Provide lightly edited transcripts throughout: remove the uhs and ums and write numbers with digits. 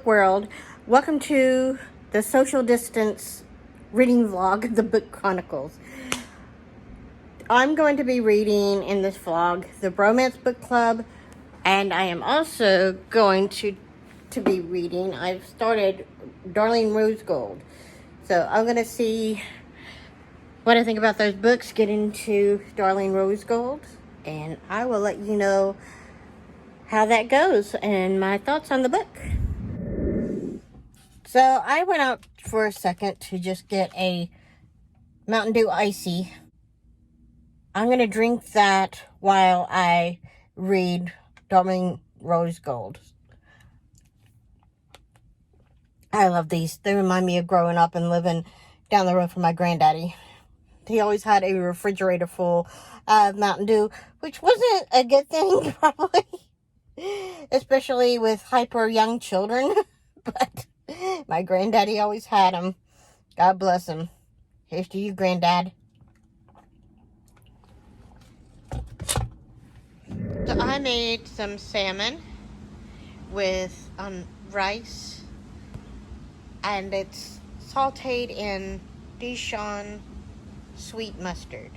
book world. Welcome to the social distance reading vlog, the Book Chronicles. I'm going to be reading in this vlog the Bromance Book Club, and I am also going to be reading. I've started Darling Rosegold. So I'm going to see what I think about those books, get into Darling Rosegold, and I will let you know how that goes and my thoughts on the book. So I went out for a second to just get a Mountain Dew Icy. I'm going to drink that while I read Darling Rosegold. I love these. They remind me of growing up and living down the road from my granddaddy. He always had a refrigerator full of Mountain Dew, which wasn't a good thing, probably. Especially with hyper young children. But my granddaddy always had them. God bless him. Here's to you, Granddad. So I made some salmon with rice, and it's sauteed in Dijon sweet mustard.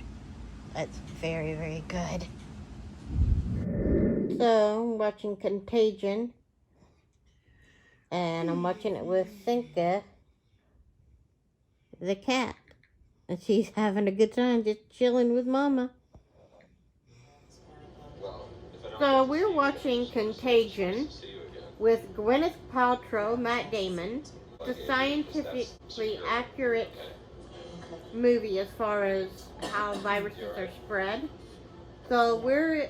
That's very, very good. So I'm watching Contagion, and I'm watching it with Cinca, the cat, and she's having a good time just chilling with Mama. So we're watching Contagion with Gwyneth Paltrow, Matt Damon. It's a scientifically accurate movie as far as how viruses are spread. So we're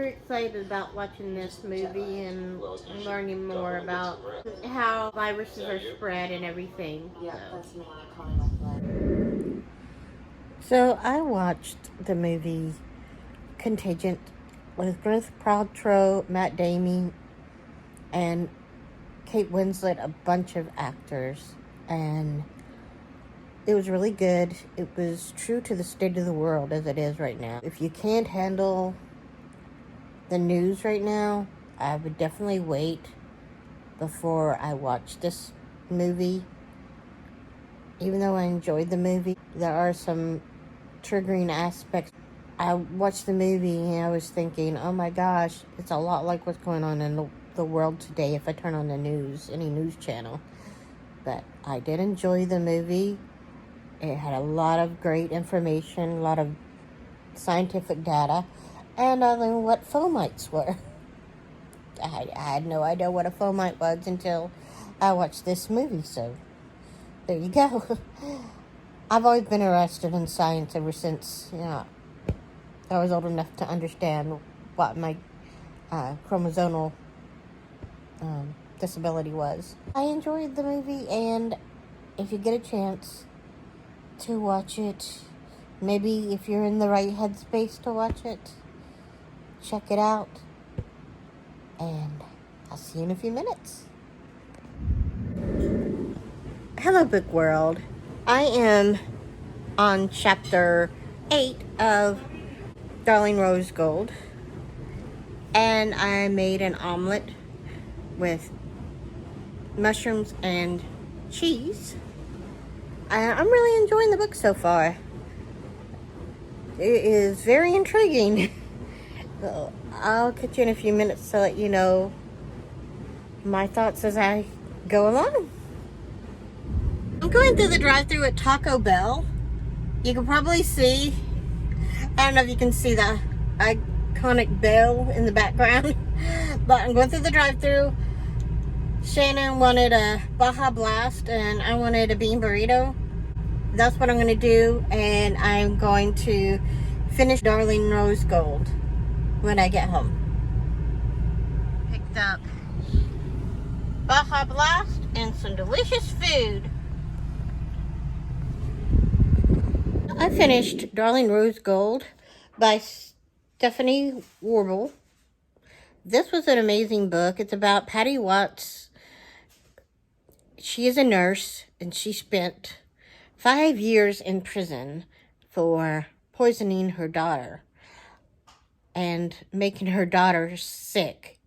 excited about watching this movie and learning more about how viruses are spread and everything. So I watched the movie Contagion with Gwyneth Paltrow, Matt Damon, and Kate Winslet, a bunch of actors, and it was really good. It was true to the state of the world as it is right now. If you can't handle the news right now, I would definitely wait before I watch this movie. Even though I enjoyed the movie, there are some triggering aspects. I watched the movie and I was thinking, oh my gosh, it's a lot like what's going on in the world today if I turn on the news, any news channel. But I did enjoy the movie. It had a lot of great information, a lot of scientific data, and I learned what fomites were. I had no idea what a fomite was until I watched this movie, so there you go. I've always been interested in science ever since, I was old enough to understand what my chromosomal disability was. I enjoyed the movie, and if you get a chance to watch it, maybe if you're in the right headspace to watch it, check it out, and I'll see you in a few minutes. Hello, Book World. I am on chapter 8 of Darling Rosegold, and I made an omelet with mushrooms and cheese. I'm really enjoying the book so far. It is very intriguing. So I'll catch you in a few minutes to let you know my thoughts as I go along. I'm going through the drive-thru at Taco Bell. You can probably see, I don't know if you can see the iconic bell in the background, but I'm going through the drive-thru. Shannon wanted a Baja Blast and I wanted a bean burrito. That's what I'm going to do, and I'm going to finish Darling Rosegold when I get home. Picked up Baja Blast and some delicious food. I finished Darling Rosegold by Stephanie Warble. This was an amazing book. It's about Patty Watts. She is a nurse, and she spent 5 years in prison for poisoning her daughter and making her daughter sick.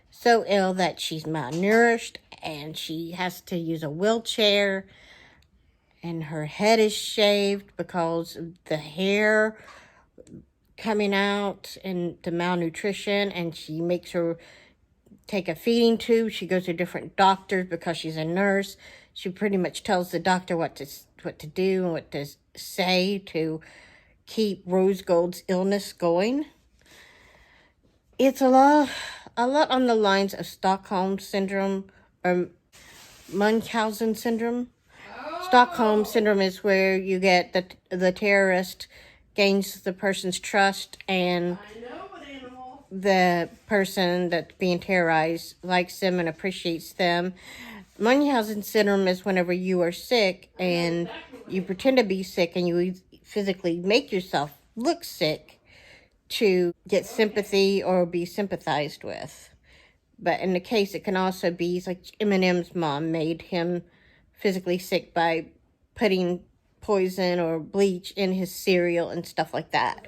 So ill that she's malnourished and she has to use a wheelchair, and her head is shaved because of the hair coming out and the malnutrition, and she makes her take a feeding tube. She goes to different doctors because she's a nurse. She pretty much tells the doctor what to do and what to say to keep Rosegold's illness going. It's a lot on the lines of Stockholm syndrome or Munchausen syndrome. Stockholm syndrome is where you get the terrorist gains the person's trust, and the person that's being terrorized likes them and appreciates them. Munchausen syndrome is whenever you are sick and you pretend to be sick and you physically make yourself look sick to get sympathy or be sympathized with. But in the case, it can also be like Eminem's mom made him physically sick by putting poison or bleach in his cereal and stuff like that.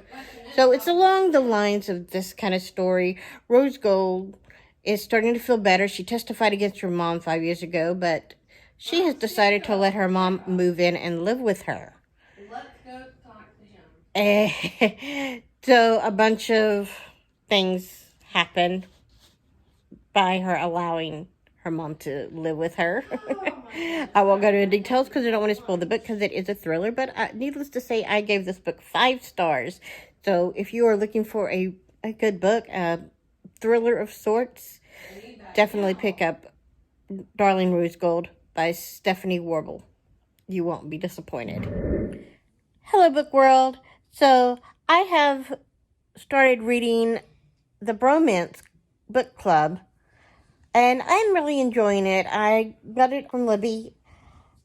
So it's along the lines of this kind of story. Rosegold is starting to feel better. She testified against her mom 5 years ago, but she has decided to let her mom move in and live with her. Let's go talk to him. So a bunch of things happen by her allowing her mom to live with her. I won't go into details because I don't want to spoil the book because it is a thriller. But needless to say, I gave this book 5 stars. So if you are looking for a good book, a thriller of sorts, definitely pick up Darling Rosegold by Stephanie Warble. You won't be disappointed. Hello, book world. So I have started reading the Bromance Book Club, and I'm really enjoying it. I got it from Libby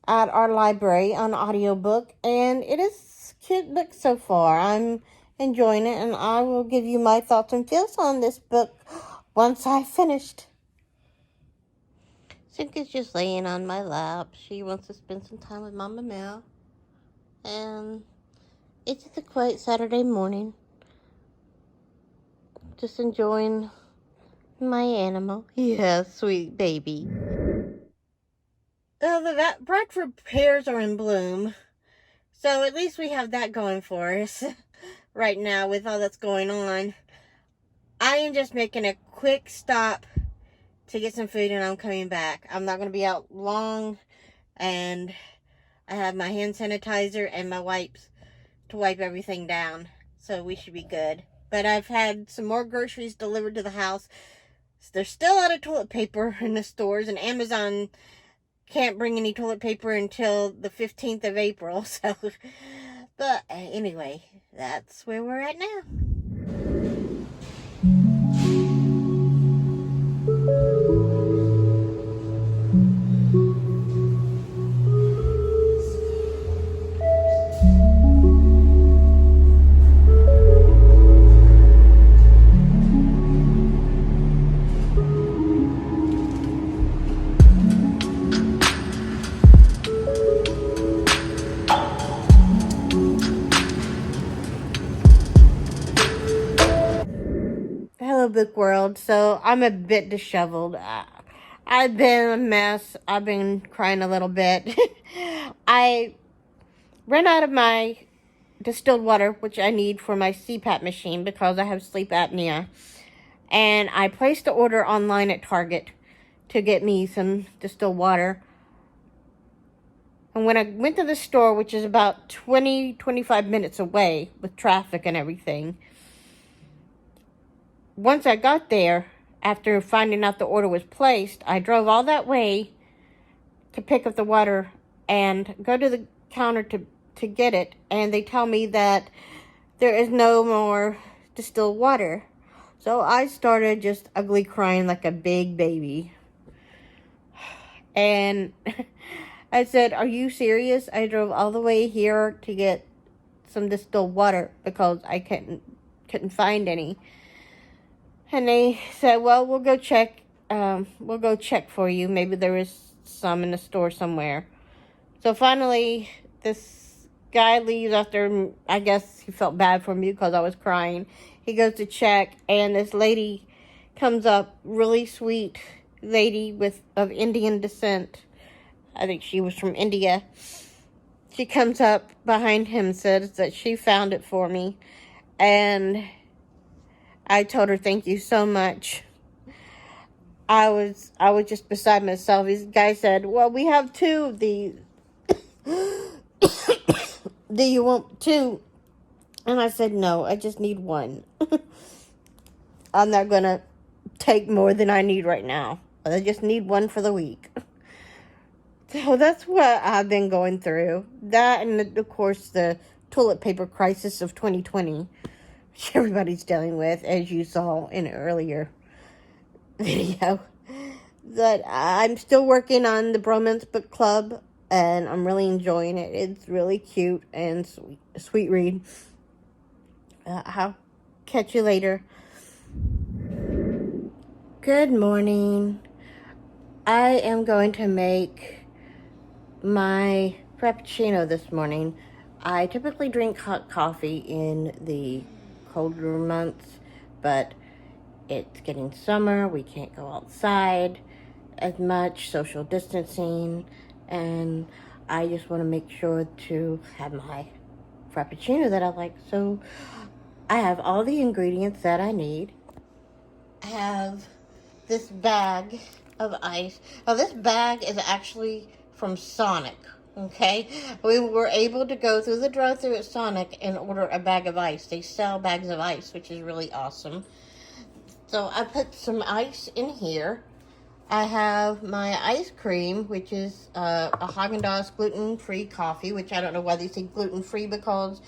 at our library on audiobook, and it is a cute book so far. I'm enjoying it, and I will give you my thoughts and feels on this book once I've finished. Cynthia's just laying on my lap. She wants to spend some time with Mama Mel, and it's just a quiet Saturday morning. Just enjoying my animal. Yeah, sweet baby. The Bradford pears are in bloom. So at least we have that going for us right now with all that's going on. I am just making a quick stop to get some food and I'm coming back. I'm not going to be out long, and I have my hand sanitizer and my wipes to wipe everything down. So we should be good. But I've had some more groceries delivered to the house. They're still out of toilet paper in the stores, and Amazon can't bring any toilet paper until the 15th of April. So, but anyway, that's where we're at now. Hello, book world. So I'm a bit disheveled. I've been a mess. I've been crying a little bit. I ran out of my distilled water, which I need for my CPAP machine because I have sleep apnea. And I placed the order online at Target to get me some distilled water. And when I went to the store, which is about 25 minutes away with traffic and everything, once I got there, after finding out the order was placed, I drove all that way to pick up the water and go to the counter to get it. And they tell me that there is no more distilled water. So I started just ugly crying like a big baby. And I said, "Are you serious? I drove all the way here to get some distilled water because I couldn't find any." And they said, "Well, we'll go check. We'll go check for you. Maybe there is some in the store somewhere." So finally, this guy leaves after, I guess he felt bad for me because I was crying. He goes to check, and this lady comes up really sweet lady of Indian descent. I think she was from India. She comes up behind him and says that she found it for me. And I told her thank you so much. I was just beside myself. This guy said, well, we have two of these. Do you want two? And I said, no, I just need one. I'm not going to take more than I need right now. I just need one for the week. So that's what I've been going through. That and, of course, the toilet paper crisis of 2020, which everybody's dealing with, as you saw in an earlier video. But I'm still working on the Bromance Book Club, and I'm really enjoying it. It's really cute and sweet read. I'll catch you later. Good morning. I am going to make my frappuccino this morning. I typically drink hot coffee in the colder months, but it's getting summer. We can't go outside as much, social distancing, and I just want to make sure to have my frappuccino that I like. So I have all the ingredients that I need. I have this bag of ice. Now, this bag is actually from Sonic, okay? We were able to go through the drive-thru at Sonic and order a bag of ice. They sell bags of ice, which is really awesome. So I put some ice in here. I have my ice cream, which is a Haagen-Dazs gluten-free coffee, which I don't know why they say gluten-free, because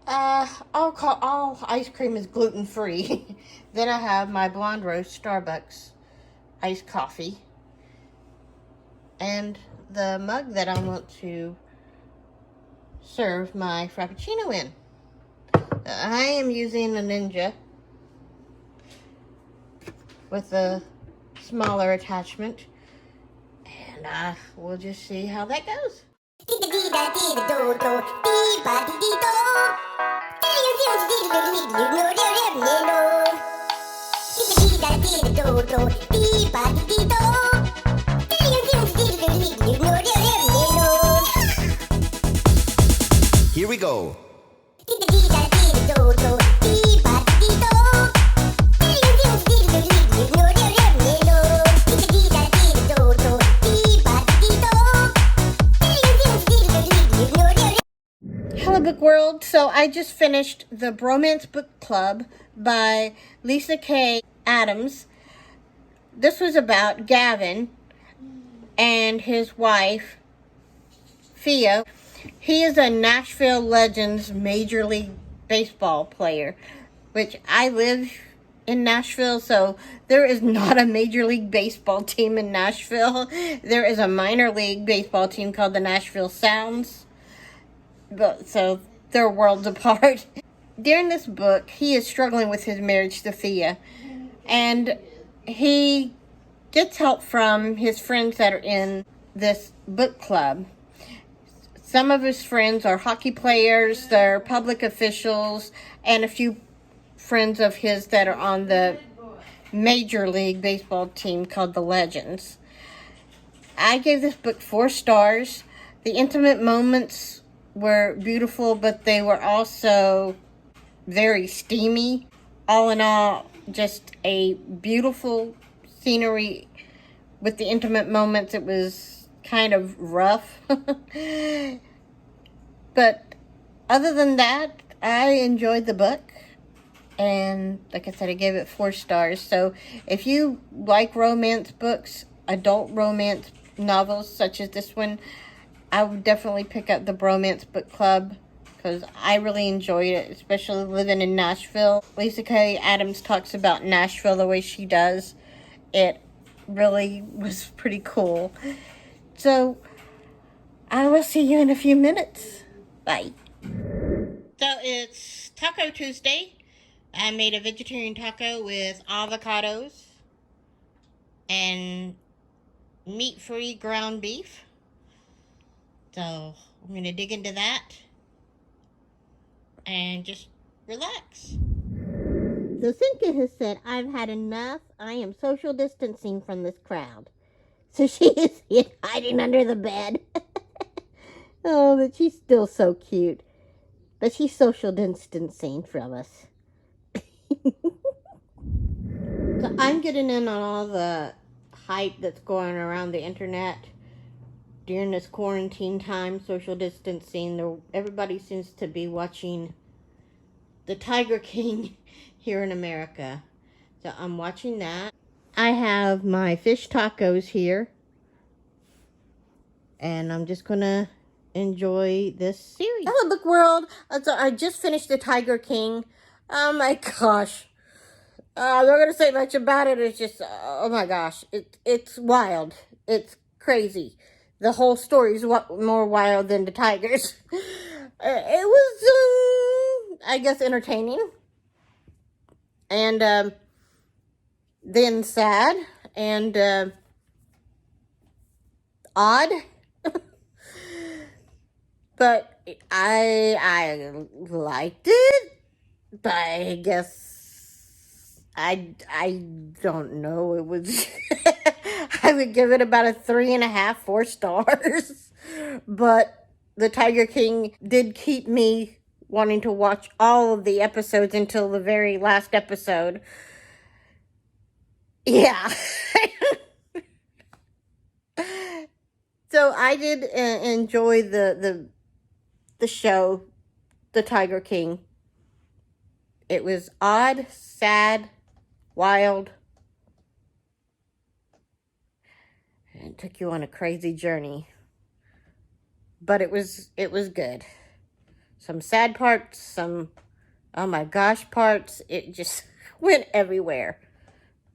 all ice cream is gluten-free. Then I have my blonde roast Starbucks iced coffee, and the mug that I want to serve my frappuccino in. I am using a Ninja with a smaller attachment, and we'll just see how that goes. Here we go. Hello, Book World. So I just finished the Bromance Book Club by Lisa K. Adams. This was about Gavin and his wife, Fia. He is a Nashville Legends Major League Baseball player, which I live in Nashville, so there is not a Major League Baseball team in Nashville. There is a minor league baseball team called the Nashville Sounds, but so they're worlds apart. During this book, he is struggling with his marriage to Fia, and he gets help from his friends that are in this book club. Some of his friends are hockey players, they're public officials, and a few friends of his that are on the Major League Baseball team called the Legends. I gave this book 4 stars. The intimate moments were beautiful, but they were also very steamy. All in all, just a beautiful scenery. With the intimate moments, it was kind of rough. But other than that, I enjoyed the book. And like I said, I gave it 4 stars. So if you like romance books, adult romance novels such as this one, I would definitely pick up the Bromance Book Club, because I really enjoyed it, especially living in Nashville. Lisa K. Adams talks about Nashville the way she does. It really was pretty cool. So I will see you in a few minutes. Bye. So it's Taco Tuesday. I made a vegetarian taco with avocados and meat-free ground beef. So I'm going to dig into that and just relax. So Cynthia has said, I've had enough. I am social distancing from this crowd. So she is hiding under the bed. Oh, but she's still so cute. But she's social distancing from us. So I'm getting in on all the hype that's going around the internet during this quarantine time, social distancing. Everybody seems to be watching the Tiger King here in America. So I'm watching that. I have my fish tacos here. And I'm just going to enjoy this series. Hello, Book World. So I just finished the Tiger King. Oh my gosh. I'm not going to say much about it. It's just, oh my gosh. It's wild. It's crazy. The whole story is more wild than the tigers. It was, I guess, entertaining. And then sad. And odd. But I liked it. But I guess I don't know. It was I would give it about a 3.5, 4 stars. But the Tiger King did keep me wanting to watch all of the episodes until the very last episode. Yeah. So I did enjoy the show, The Tiger King. It was odd, sad, wild, and it took you on a crazy journey. But it was good. Some sad parts, some oh my gosh parts. It just went everywhere.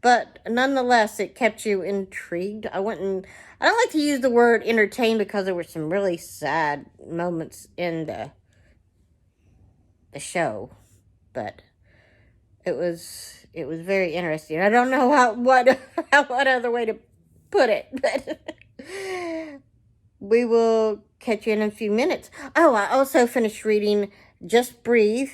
But nonetheless, it kept you intrigued. I don't like to use the word entertained because there were some really sad moments in the show. But it was very interesting. I don't know what other way to put it, but we will catch you in a few minutes. Oh, I also finished reading Just Breathe.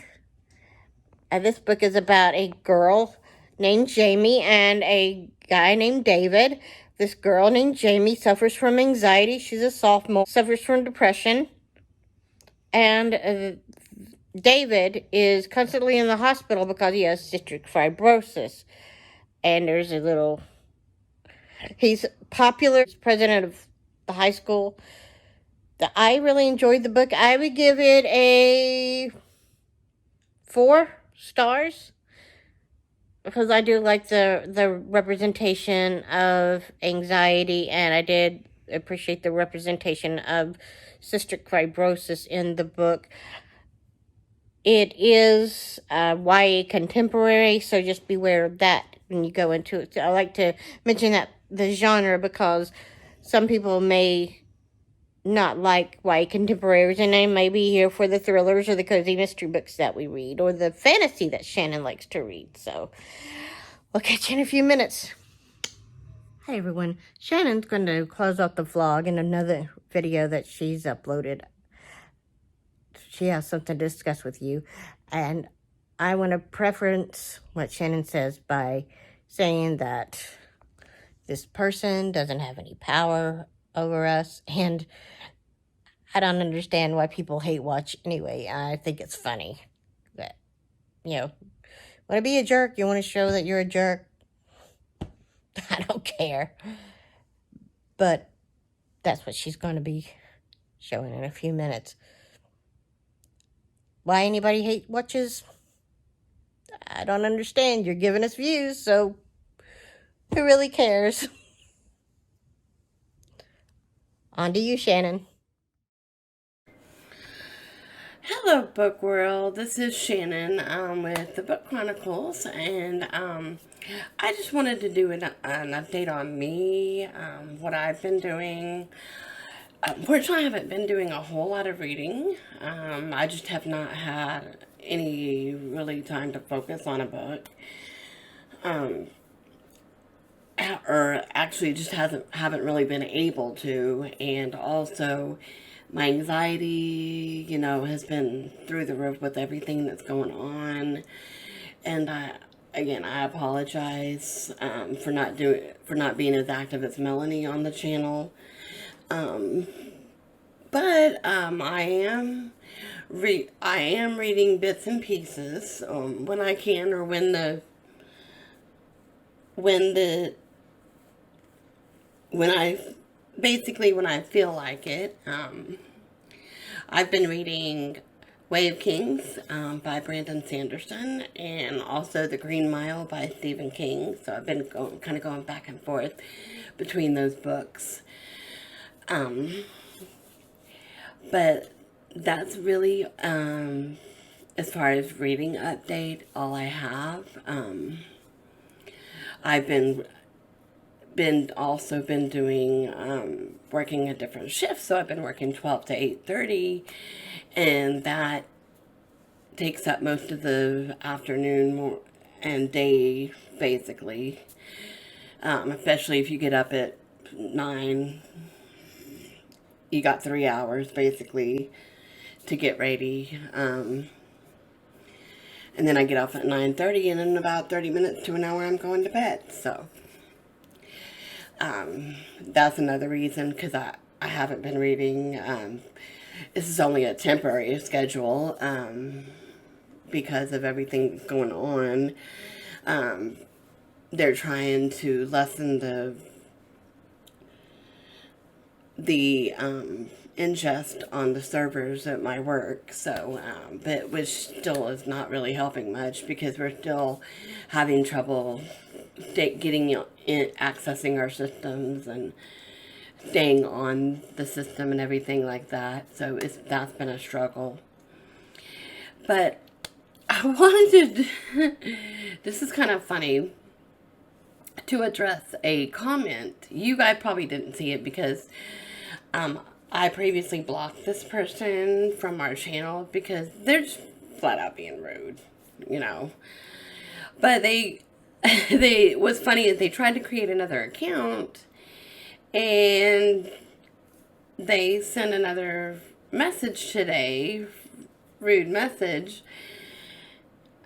This book is about a girl named Jamie and a guy named David. This girl named Jamie suffers from anxiety. She's a sophomore, suffers from depression, and David is constantly in the hospital because he has cystic fibrosis. And there's he's popular, he's president of the high school. I really enjoyed the book. I would give it a 4 stars because I do like the representation of anxiety, and I did appreciate the representation of cystic fibrosis in the book. It is YA contemporary, so just beware of that when you go into it. So I like to mention that the genre because some people may not like YA contemporaries, and they may be here for the thrillers or the cozy mystery books that we read, or the fantasy that Shannon likes to read. So we'll catch you in a few minutes. Hi everyone. Shannon's going to close out the vlog in another video that she's uploaded. She has something to discuss with you, and I want to preference what Shannon says by saying that this person doesn't have any power over us, and I don't understand why people hate watch anyway. I think it's funny that, want to be a jerk, you want to show that you're a jerk, I don't care. But that's what she's going to be showing in a few minutes. Why anybody watches, I don't understand. You're giving us views, so who really cares? On to you, Shannon. Hello, Book World. This is Shannon with the Book Chronicles, and I just wanted to do an update on me, what I've been doing. Fortunately, I haven't been doing a whole lot of reading. I just have not had any really time to focus on a book. Or actually just haven't really been able to, and also my anxiety, has been through the roof with everything that's going on, and again, I apologize for not being as active as Melanie on the channel. But I am reading bits and pieces when I can, or when I feel like it. I've been reading Wave Kings by Brandon Sanderson, and also The Green Mile by Stephen King. So I've been kind of going back and forth between those books. But that's really, as far as reading update, all I have. I've been doing working a different shift, so I've been working 12 to 8:30, and that takes up most of the afternoon and day, basically. Especially if you get up at 9, you got 3 hours basically to get ready. And then I get off at 9:30, and in about 30 minutes to an hour I'm going to bed. So that's another reason, because I haven't been reading. This is only a temporary schedule because of everything going on. They're trying to lessen the ingest on the servers at my work, so but which still is not really helping much, because we're still having trouble getting accessing our systems and staying on the system and everything like that. So that's been a struggle. But I wanted this is kind of funny, to address a comment. You guys probably didn't see it because I previously blocked this person from our channel because they're just flat out being rude, you know. But what's funny is they tried to create another account, and they sent another message today, rude message,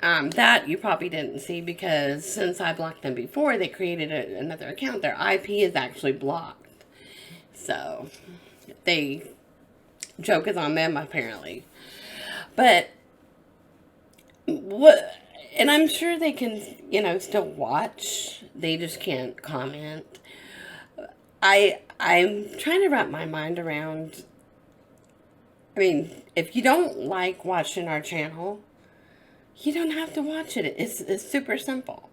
that you probably didn't see, because since I blocked them before, they created another account. Their IP is actually blocked. So, joke is on them, apparently. But, and I'm sure they can, still watch. They just can't comment. I'm trying to wrap my mind around, if you don't like watching our channel, you don't have to watch it. It's super simple.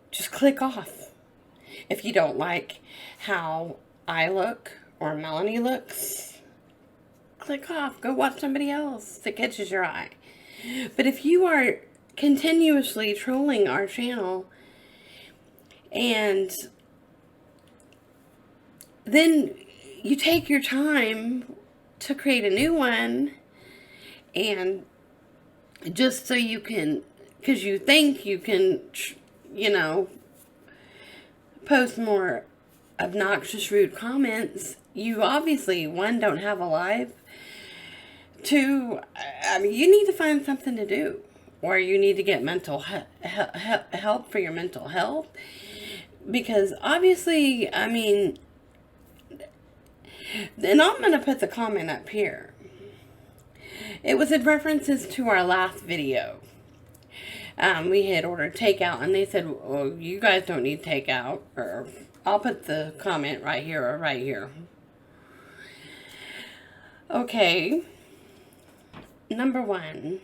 Just click off. If you don't like how I look or Melanie looks, click off. Go watch somebody else that catches your eye. But if you are continuously trolling our channel, and then you take your time to create a new one, and just so you can, because you think you can, post more obnoxious, rude comments, you obviously, one, don't have a life. Two, you need to find something to do, or you need to get mental help for your mental health, because obviously, and I'm going to put the comment up here. It was in references to our last video. We had ordered takeout, and they said, well, you guys don't need takeout, or I'll put the comment right here or right here. Okay. Number one,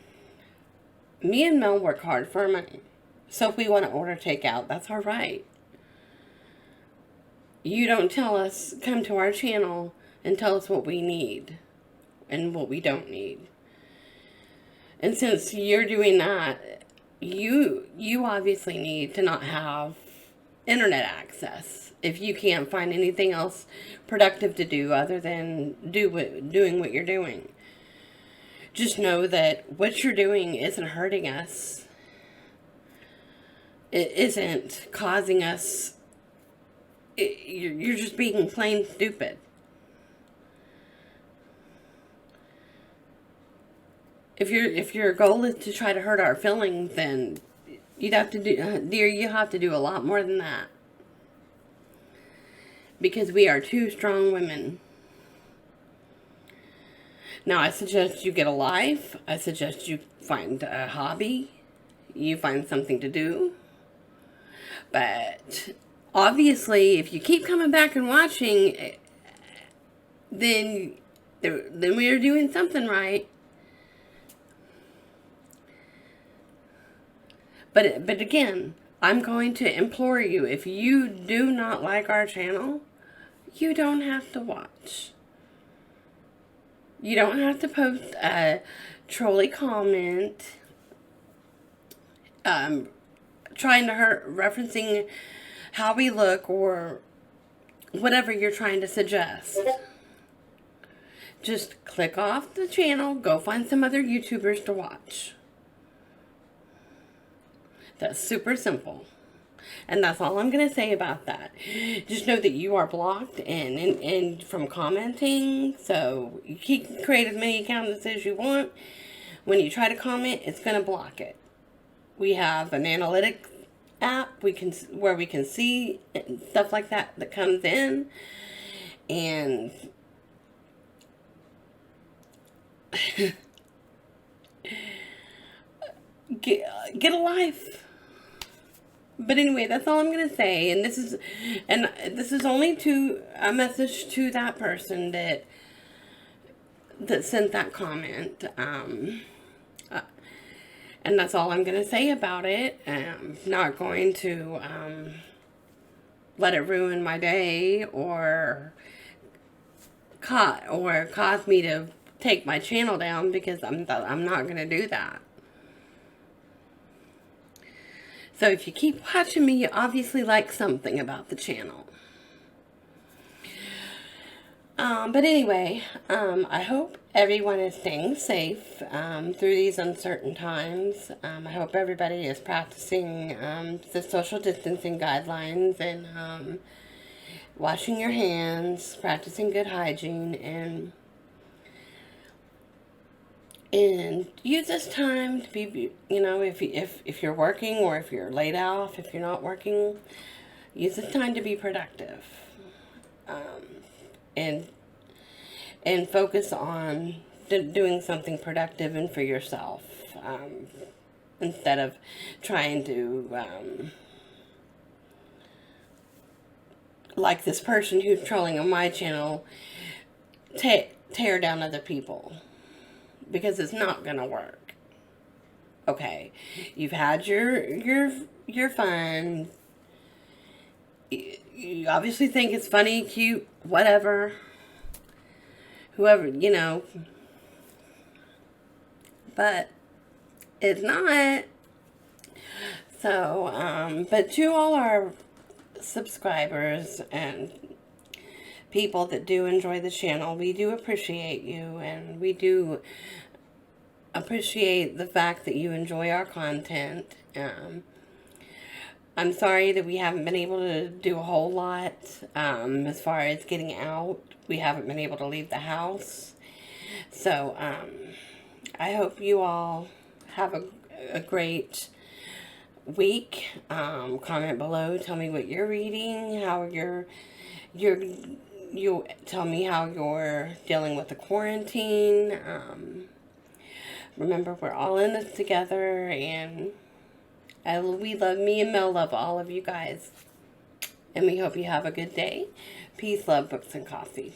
me and Mel work hard for our money. So if we want to order takeout, that's all right. You don't come to our channel and tell us what we need and what we don't need. And since you're doing that, you obviously need to not have internet access if you can't find anything else productive to do other than doing what you're doing. Just know that what you're doing isn't hurting us. It isn't causing us. You're just being plain stupid. If your goal is to try to hurt our feelings, then You'd have to do, dear, you have to do a lot more than that. Because we are two strong women. Now, I suggest you get a life. I suggest you find a hobby. You find something to do. But obviously, if you keep coming back and watching, then we are doing something right. But again, I'm going to implore you, if you do not like our channel, you don't have to watch. You don't have to post a trolly comment, trying to hurt, referencing how we look or whatever you're trying to suggest. Just click off the channel, go find some other YouTubers to watch. That's super simple. And that's all I'm going to say about that. Just know that you are blocked and from commenting. So you can create as many accounts as you want. When you try to comment, it's going to block it. We have an analytics app where we can see stuff like that comes in. And get a life. But anyway, that's all I'm gonna say, and this is only a message to that person that sent that comment, and that's all I'm gonna say about it. I'm not going to let it ruin my day or cause me to take my channel down, because I'm not gonna do that. So if you keep watching me, you obviously like something about the channel. But anyway, I hope everyone is staying safe through these uncertain times. I hope everybody is practicing the social distancing guidelines and washing your hands, practicing good hygiene, and use this time to be, if you're working or if you're laid off, if you're not working, use this time to be productive. And focus on doing something productive and for yourself. Instead of trying to, like this person who's trolling on my channel, tear down other people. Because it's not gonna work. Okay, you've had your fun. You obviously think it's funny, cute, whatever. Whoever, but it's not. So, but to all our subscribers and people that do enjoy the channel, we do appreciate you, and we do appreciate the fact that you enjoy our content. I'm sorry that we haven't been able to do a whole lot as far as getting out. We haven't been able to leave the house. So I hope you all have a great week. Comment below. Tell me what you're reading, how you tell me how you're dealing with the quarantine. Remember, we're all in this together, and me and Mel love all of you guys. And we hope you have a good day. Peace, love, books, and coffee.